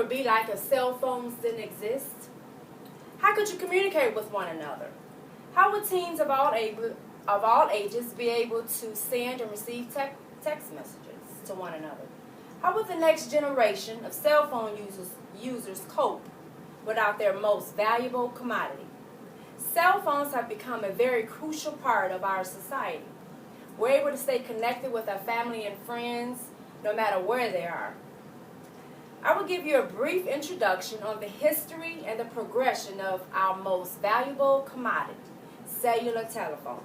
would be like if cell phones didn't exist? How could you communicate with one another? How would teens of all ages be able to send and receive text messages to one another? How would the next generation of cell phone users cope without their most valuable commodity? Cell phones have become a very crucial part of our society. We're able to stay connected with our family and friends no matter where they are. I will give you a brief introduction on the history and the progression of our most valuable commodity, cellular telephones.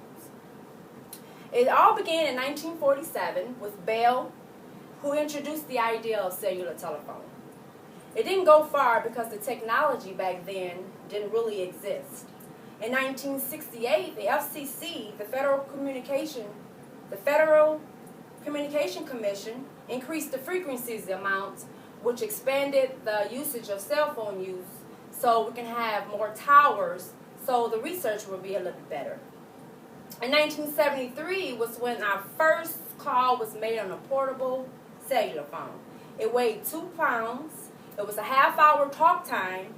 It all began in 1947 with Bell, who introduced the idea of cellular telephone. It didn't go far because the technology back then didn't really exist. In 1968, the FCC, the Federal Communication Commission, increased the frequencies amount, which expanded the usage of cell phone use so we can have more towers, so the research will be a little bit better. In 1973 was when our first call was made on a portable cellular phone. It weighed 2 pounds, it was a half-hour talk time,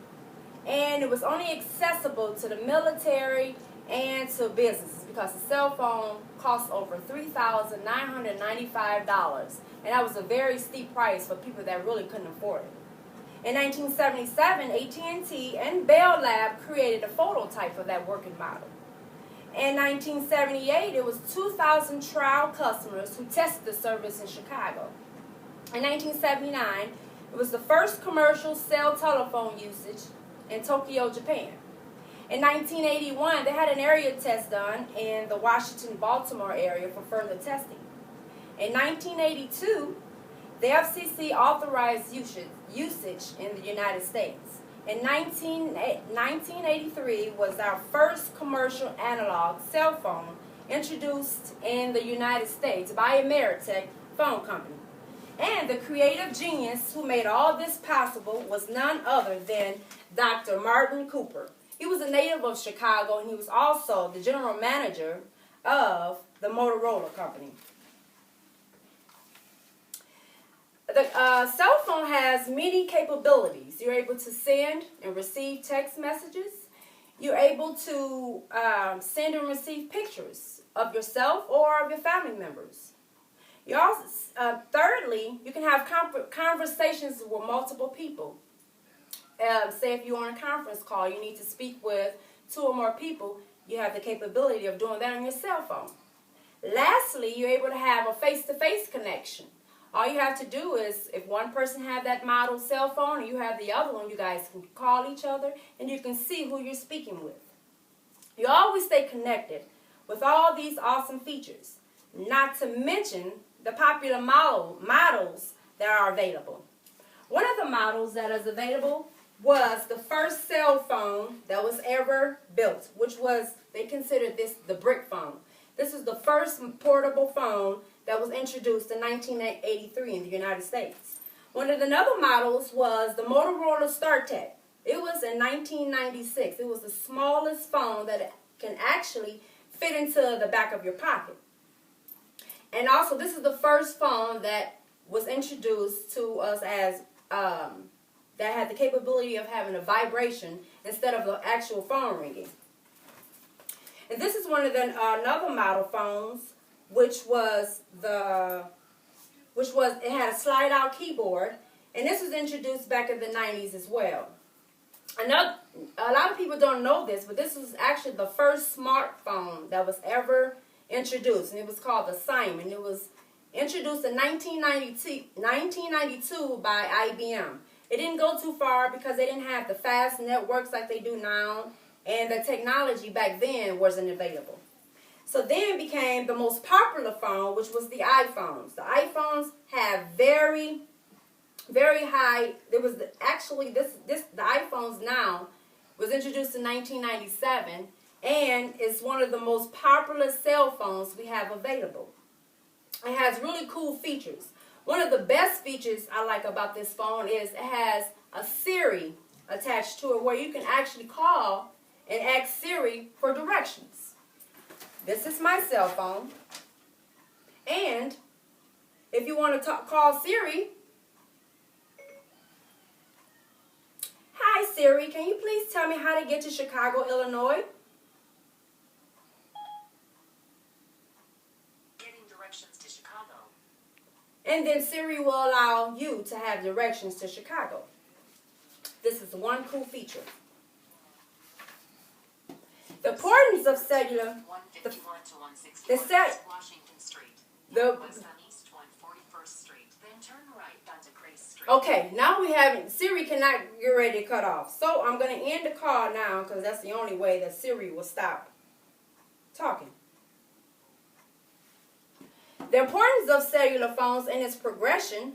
and it was only accessible to the military and to businesses because the cell phone cost over $3,995, and that was a very steep price for people that really couldn't afford it. In 1977, AT&T and Bell Lab created a phototype of that working model. In 1978, it was 2,000 trial customers who tested the service in Chicago. In 1979, it was the first commercial cell telephone usage in Tokyo, Japan. In 1981, they had an area test done in the Washington-Baltimore area for further testing. In 1982, the FCC authorized usage in the United States. In 1983 was our first commercial analog cell phone introduced in the United States by Ameritech Phone Company. And the creative genius who made all this possible was none other than Dr. Martin Cooper. He was a native of Chicago, and he was also the general manager of the Motorola Company. The cell phone has many capabilities. You're able to send and receive text messages. You're able to send and receive pictures of yourself or of your family members. You also, thirdly, you can have conversations with multiple people. Say if you're on a conference call, you need to speak with 2 or more people, you have the capability of doing that on your cell phone. Lastly, you're able to have a face-to-face connection. All you have to do is, if one person have that model cell phone and you have the other one, you guys can call each other and you can see who you're speaking with. You always stay connected with all these awesome features, not to mention the popular models that are available. One of the models that is available was the first cell phone that was ever built, which was, they considered this the brick phone. This is the first portable phone that was introduced in 1983 in the United States. One of the other models was the Motorola StarTAC. It was in 1996. It was the smallest phone that can actually fit into the back of your pocket. And also, this is the first phone that was introduced to us as that had the capability of having a vibration instead of the actual phone ringing. And this is one of the another model phones, it had a slide out keyboard, and this was introduced back in the 90s as well. A lot of people don't know this, but this was actually the first smartphone that was ever introduced, and it was called the Simon. It was introduced in 1992 by IBM. It didn't go too far because they didn't have the fast networks like they do now, and the technology back then wasn't available. So then became the most popular phone, which was the iPhones. The iPhones have very, very high. There was the iPhones now was introduced in 1997, and it's one of the most popular cell phones we have available. It has really cool features. One of the best features I like about this phone is it has a Siri attached to it where you can actually call and ask Siri for directions. This is my cell phone. And if you want to call Siri, Siri, can you please tell me how to get to Chicago, Illinois? Getting directions to Chicago. And then Siri will allow you to have directions to Chicago. This is one cool feature. The importance of cellular. 151 to 161 Washington Street. West on East 141st Street. Then turn right onto Grace Street. Okay, now we have Siri cannot get ready to cut off. So I'm going to end the call now because that's the only way that Siri will stop talking. The importance of cellular phones and its progression,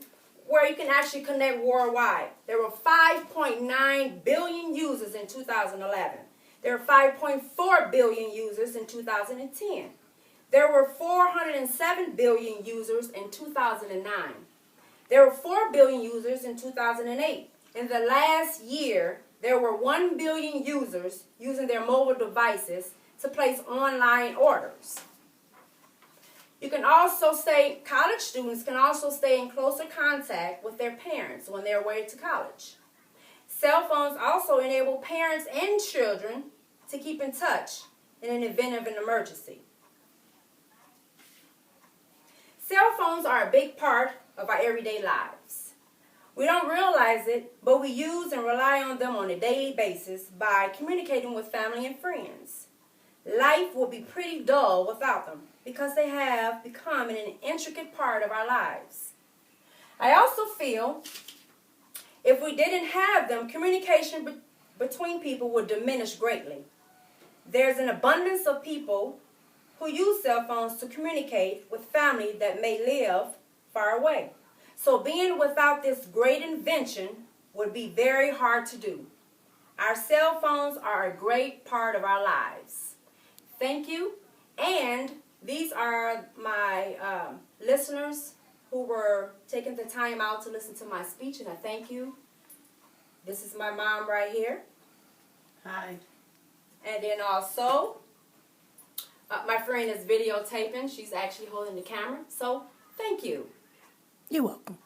where you can actually connect worldwide. There were 5.9 billion users in 2011. There were 5.4 billion users in 2010. There were 407 billion users in 2009. There were 4 billion users in 2008. In the last year, there were 1 billion users using their mobile devices to place online orders. You can also college students can also stay in closer contact with their parents when they're away to college. Cell phones also enable parents and children to keep in touch in an event of an emergency. Cell phones are a big part of our everyday lives. We don't realize it, but we use and rely on them on a daily basis by communicating with family and friends. Life will be pretty dull without them because they have become an intricate part of our lives. I also feel if we didn't have them, communication between people would diminish greatly. There's an abundance of people who use cell phones to communicate with family that may live far away. So being without this great invention would be very hard to do. Our cell phones are a great part of our lives. Thank you. And these are my listeners who were taking the time out to listen to my speech, and I thank you. This is my mom right here. Hi. And then also, my friend is videotaping. She's actually holding the camera. So, thank you. You're welcome.